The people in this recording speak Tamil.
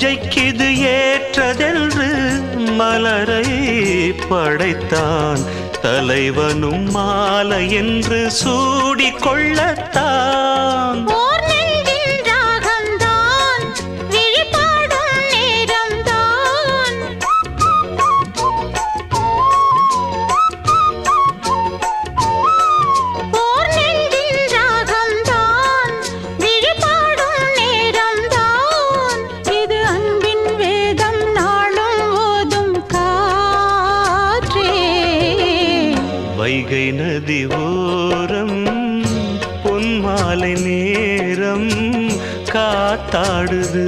பூஜைக்கிது ஏற்றதென்று மலரை படைத்தான். தலைவனும் மாலை என்று சூடிக்கொள்ளத்தான். வைகை நதி ஓரம் பொன்மாலை நேரம் காத்தாடுது.